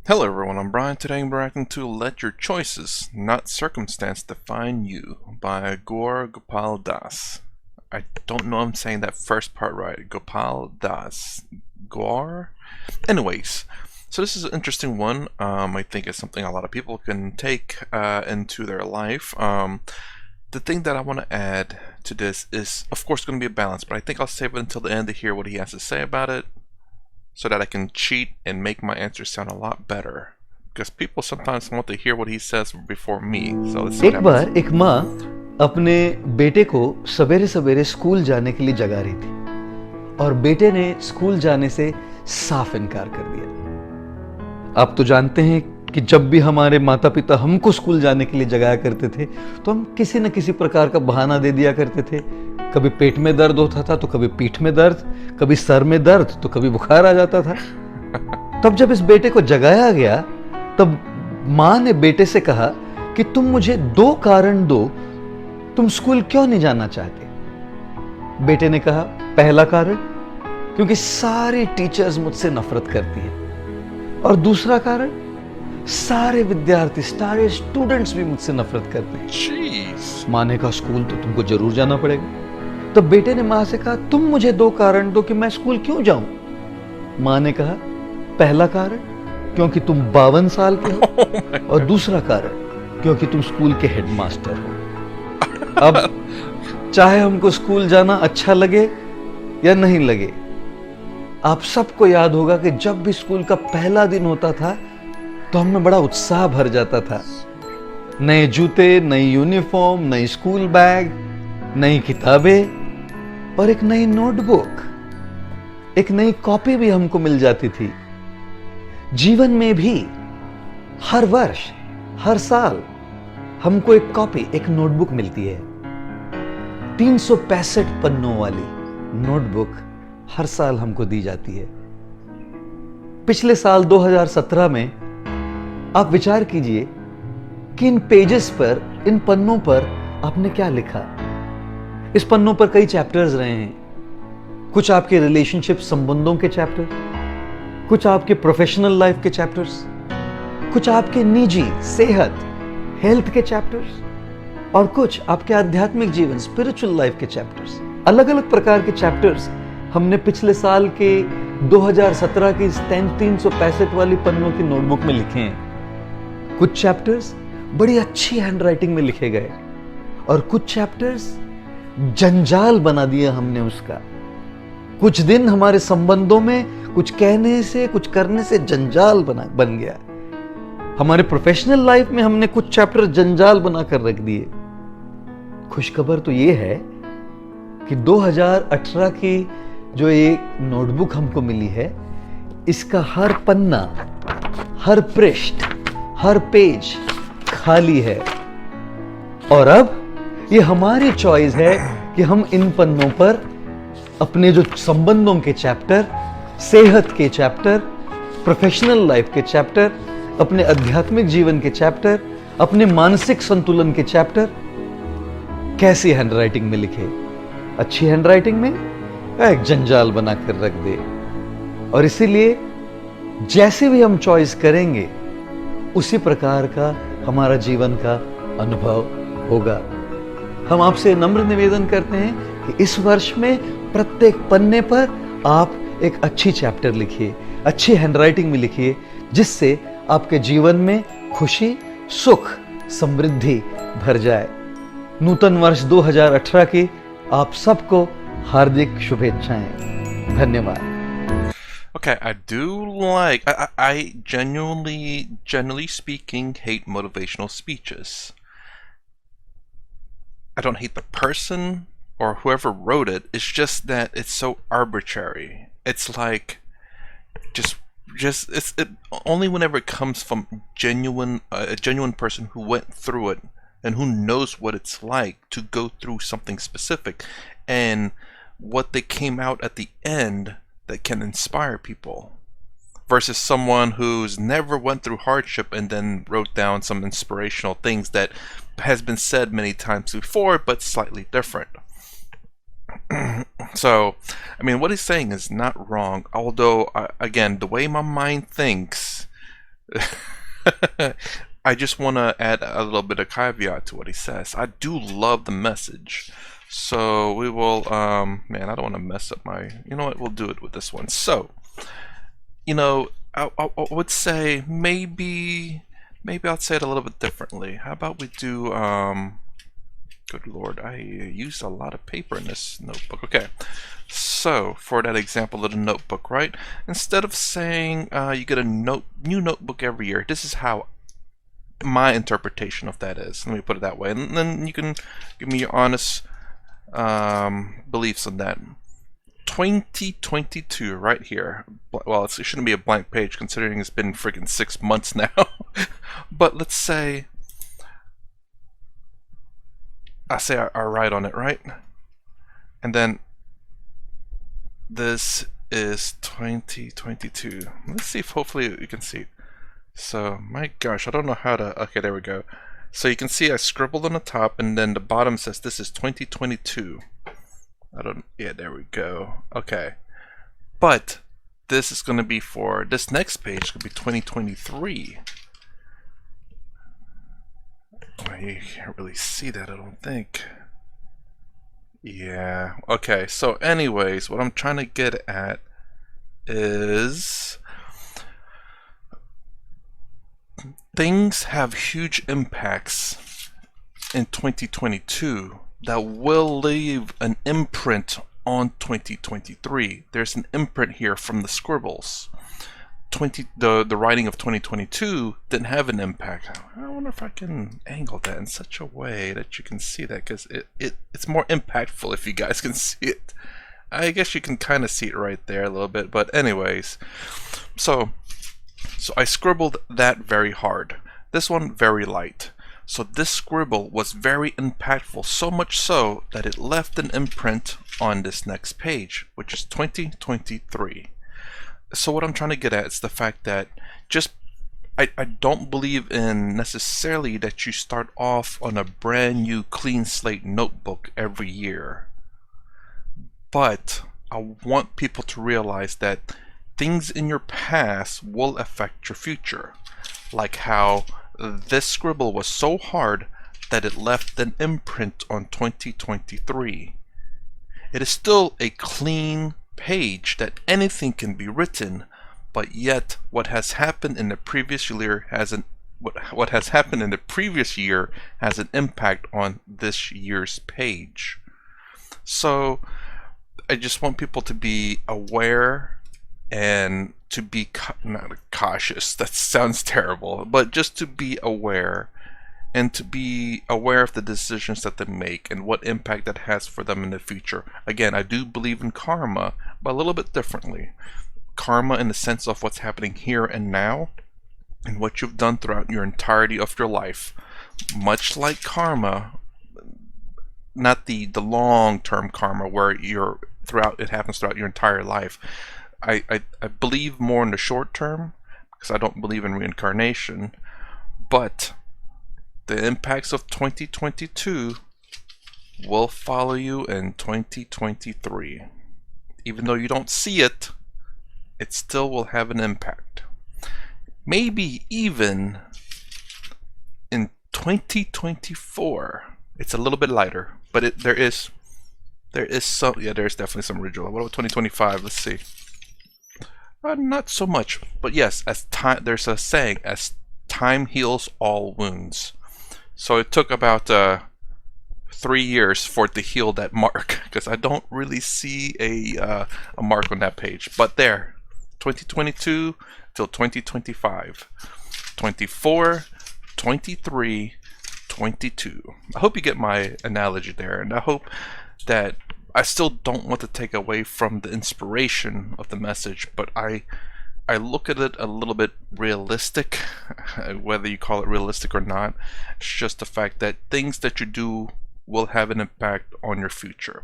Hello everyone, I'm Brian. Today I'm reacting to Let Your Choices, Not Circumstance Define You by Gaur Gopal Das. I don't know if I'm saying that first part right. Gopal Das. Gaur? Anyways, so this is an interesting one. I think it's something a lot of people can take into their life. The thing that I want to add to this is, of course, going to be a balance, but I think I'll save it until the end to hear what he has to say about it, so that I can cheat and make my answers sound a lot better. Because people sometimes want to hear what he says before me. So let's see what एक happens. बार एक माँ अपने बेटे को सवेरे सवेरे school जाने के लिए जगा रही थी और बेटे ने स्कूल जाने से साफ इनकार कर दिया। आप तो जानते हैं कि जब भी हमारे माता पिता हमको स्कूल जाने के लिए जगाया करते थे तो हम किसी न किसी प्रकार का बहाना दे दिया करते थे। कभी पेट में दर्द होता था तो कभी पीठ में दर्द, कभी सर में दर्द तो कभी बुखार आ जाता था। तब जब इस बेटे को जगाया गया तब माँ ने बेटे से कहा कि तुम मुझे 2 कारण दो, तुम स्कूल क्यों नहीं जाना चाहते। बेटे ने कहा, पहला कारण क्योंकि सारे टीचर्स मुझसे नफरत करती हैं, और दूसरा कारण सारे विद्यार्थी, सारे स्टूडेंट्स भी मुझसे नफरत करते हैं। Jeez. माँ ने कहा, स्कूल तो तुमको जरूर जाना पड़ेगा। तब बेटे ने माँ से कहा, तुम मुझे 2 कारण दो कि मैं स्कूल क्यों जाऊं। माँ ने कहा, पहला कारण क्योंकि तुम 52 साल के हो, और दूसरा कारण क्योंकि तुम स्कूल के हेडमास्टर हो। अब चाहे हमको स्कूल जाना अच्छा लगे या नहीं लगे, आप सबको याद होगा कि जब भी स्कूल का पहला दिन होता था तो हमें बड़ा उत्साह भर जाता था। नए जूते, नई यूनिफॉर्म, नई स्कूल बैग, नई किताबें और एक नई नोटबुक, एक नई कॉपी भी हमको मिल जाती थी। जीवन में भी हर वर्ष, हर साल हमको एक कॉपी, एक नोटबुक मिलती है। 365 पन्नों वाली नोटबुक हर साल हमको दी जाती है। पिछले साल 2017 में आप विचार कीजिए कि इन पेजेस पर, इन पन्नों पर आपने क्या लिखा। इस पन्नों पर कई चैप्टर्स रहे हैं। कुछ आपके रिलेशनशिप, संबंधों के चैप्टर, कुछ आपके प्रोफेशनल लाइफ के चैप्टर्स, कुछ आपके निजी सेहत, हेल्थ के चैप्टर्स, और कुछ आपके आध्यात्मिक जीवन, स्पिरिचुअल लाइफ के चैप्टर्स। अलग अलग प्रकार के चैप्टर्स हमने पिछले साल के 2017 की 365 वाली पन्नों की नोटबुक में लिखे हैं। कुछ चैप्टर्स बड़ी अच्छी हैंडराइटिंग में लिखे गए और कुछ चैप्टर्स जंजाल बना दिया हमने उसका। कुछ दिन हमारे संबंधों में कुछ कहने से, कुछ करने से जंजाल बन गया। हमारे प्रोफेशनल लाइफ में हमने कुछ चैप्टर जंजाल बनाकर रख दिए। खुशखबर तो यह है कि 2018 की जो एक नोटबुक हमको मिली है, इसका हर पन्ना, हर पृष्ठ, हर पेज खाली है। और अब ये हमारी चॉइस है कि हम इन पन्नों पर अपने जो संबंधों के चैप्टर, सेहत के चैप्टर, प्रोफेशनल लाइफ के चैप्टर, अपने आध्यात्मिक जीवन के चैप्टर, अपने मानसिक संतुलन के चैप्टर कैसी हैंडराइटिंग में लिखे। अच्छी हैंडराइटिंग में एक जंजाल बनाकर रख दे। और इसीलिए जैसे भी हम चॉइस करेंगे उसी प्रकार का हमारा जीवन का अनुभव होगा। हम आपसे नम्र निवेदन करते हैं कि इस वर्ष में प्रत्येक पन्ने पर आप एक अच्छी चैप्टर लिखिए, अच्छी हैंडराइटिंग में लिखिए, जिससे आपके जीवन में खुशी, सुख, समृद्धि भर जाए। नूतन वर्ष 2018 की आप सबको हार्दिक शुभेच्छाएं। धन्यवाद। Okay, I do like, I generally speaking, hate motivational speeches. I don't hate the person or whoever wrote it. It's just that it's so arbitrary. It's like, only whenever it comes from a genuine person who went through it and who knows what it's like to go through something specific, and what they came out at the end that can inspire people, versus someone who's never went through hardship and then wrote down some inspirational things that has been said many times before but slightly different. So, I mean, what he's saying is not wrong, although, again, the way my mind thinks, I just want to add a little bit of caveat to what he says. I do love the message. So we will, man, I don't want to mess up my, you know what, we'll do it with this one. So, you know, I would say maybe I'll say it a little bit differently. How about we do, good Lord, I used a lot of paper in this notebook. Okay, so for that example of the notebook, right? Instead of saying you get a new notebook every year, this is how my interpretation of that is. Let me put it that way, and then you can give me your honest beliefs on that. 2022 right here. Well, it shouldn't be a blank page considering it's been freaking 6 months now. But let's say I write on it, right? And then this is 2022. Let's see if hopefully you can see it. So, my gosh, I don't know how to... Okay, there we go. So you can see I scribbled on the top, and then the bottom says this is 2022. Yeah, there we go. Okay. But this is going to be for... This next page could be 2023. Well, you can't really see that, I don't think. Yeah. Okay, so anyways, what I'm trying to get at is... Things have huge impacts in 2022 that will leave an imprint on 2023. There's an imprint here from the scribbles. The writing of 2022 didn't have an impact. I wonder if I can angle that in such a way that you can see that, because it's more impactful if you guys can see it. I guess you can kind of see it right there a little bit, but anyways. So I scribbled that very hard. This one very light. So this scribble was very impactful, so much so that it left an imprint on this next page, which is 2023. So what I'm trying to get at is the fact that I don't believe in necessarily that you start off on a brand new clean slate notebook every year. But I want people to realize that things in your past will affect your future. Like how this scribble was so hard that it left an imprint on 2023. It is still a clean page that anything can be written, but yet what has happened in the previous year has an impact on this year's page. So I just want people to be aware and to be not cautious. That sounds terrible, but just to be aware, and to be aware of the decisions that they make and what impact that has for them in the future. Again, I do believe in karma, but a little bit differently. Karma in the sense of what's happening here and now, and what you've done throughout your entirety of your life. Much like karma, not the long-term karma where it happens throughout your entire life. I believe more in the short term, because I don't believe in reincarnation, but the impacts of 2022 will follow you in 2023. Even though you don't see it, it still will have an impact. Maybe even in 2024. It's a little bit lighter, but there is some, yeah, there's definitely some residual. What about 2025? Let's see. Not so much, but yes, there's a saying, as time heals all wounds. So it took about 3 years for it to heal that mark, because I don't really see a mark on that page. But there, 2022 till 2025, 24, 23, 22. I hope you get my analogy there, and I hope that I still don't want to take away from the inspiration of the message, but I look at it a little bit realistic, whether you call it realistic or not. It's just the fact that things that you do will have an impact on your future,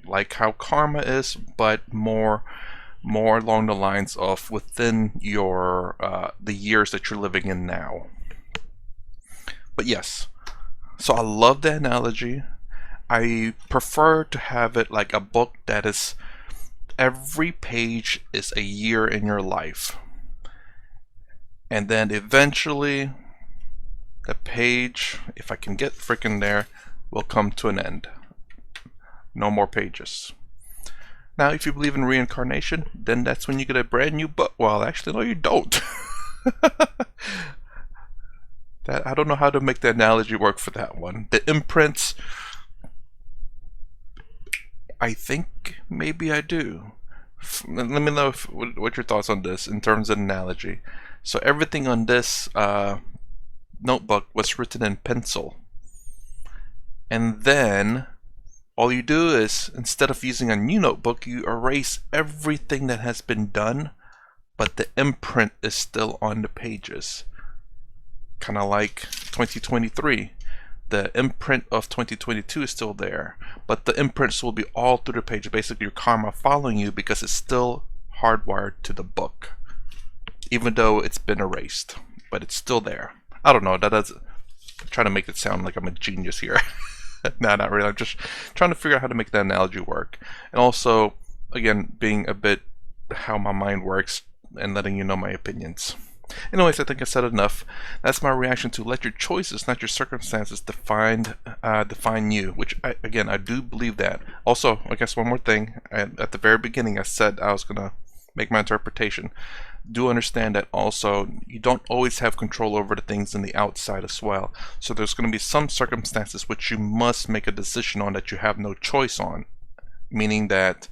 like how karma is, but more along the lines of within your the years that you're living in now. But yes, so I love the analogy. I prefer to have it like a book that is, every page is a year in your life. And then eventually the page, if I can get freaking there, will come to an end. No more pages. Now, if you believe in reincarnation, then that's when you get a brand new book. Well, actually, no, you don't. I don't know how to make the analogy work for that one. The imprints, I think maybe I do. Let me know what your thoughts on this in terms of analogy. So everything on this notebook was written in pencil. And then all you do is, instead of using a new notebook, you erase everything that has been done, but the imprint is still on the pages. Kind of like 2023. The imprint of 2022 is still there, but the imprints will be all through the page. Basically, your karma following you because it's still hardwired to the book, even though it's been erased, but it's still there. I don't know. I'm trying to make it sound like I'm a genius here. No, not really. I'm just trying to figure out how to make that analogy work, and also, again, being a bit how my mind works and letting you know my opinions. Anyways, I think I said enough. That's my reaction to let your choices, not your circumstances, define you, which, I do believe that. Also, I guess one more thing. At the very beginning, I said I was going to make my interpretation. Do understand that also you don't always have control over the things in the outside as well. So there's going to be some circumstances which you must make a decision on that you have no choice on. Meaning that,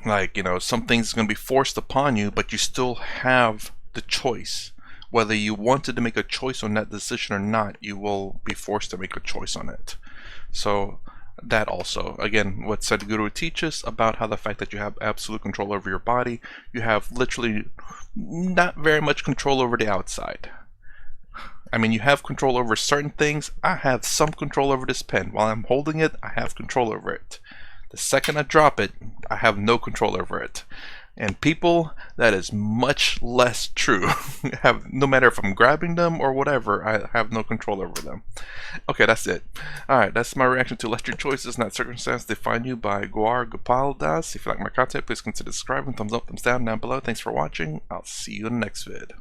like, some things are going to be forced upon you, but you still have the choice. Whether you wanted to make a choice on that decision or not, you will be forced to make a choice on it. So that also, again, what Sadhguru teaches about how the fact that you have absolute control over your body, you have literally not very much control over the outside. I mean, you have control over certain things. I have some control over this pen. While I'm holding it, I have control over it. The second I drop it, I have no control over it. And people, that is much less true. No matter if I'm grabbing them or whatever, I have no control over them. Okay, that's it. Alright, that's my reaction to Let Your Choices, Not Circumstance Define You by Gaur Gopal Das. If you like my content, please consider subscribing. Thumbs up, thumbs down below. Thanks for watching. I'll see you in the next vid.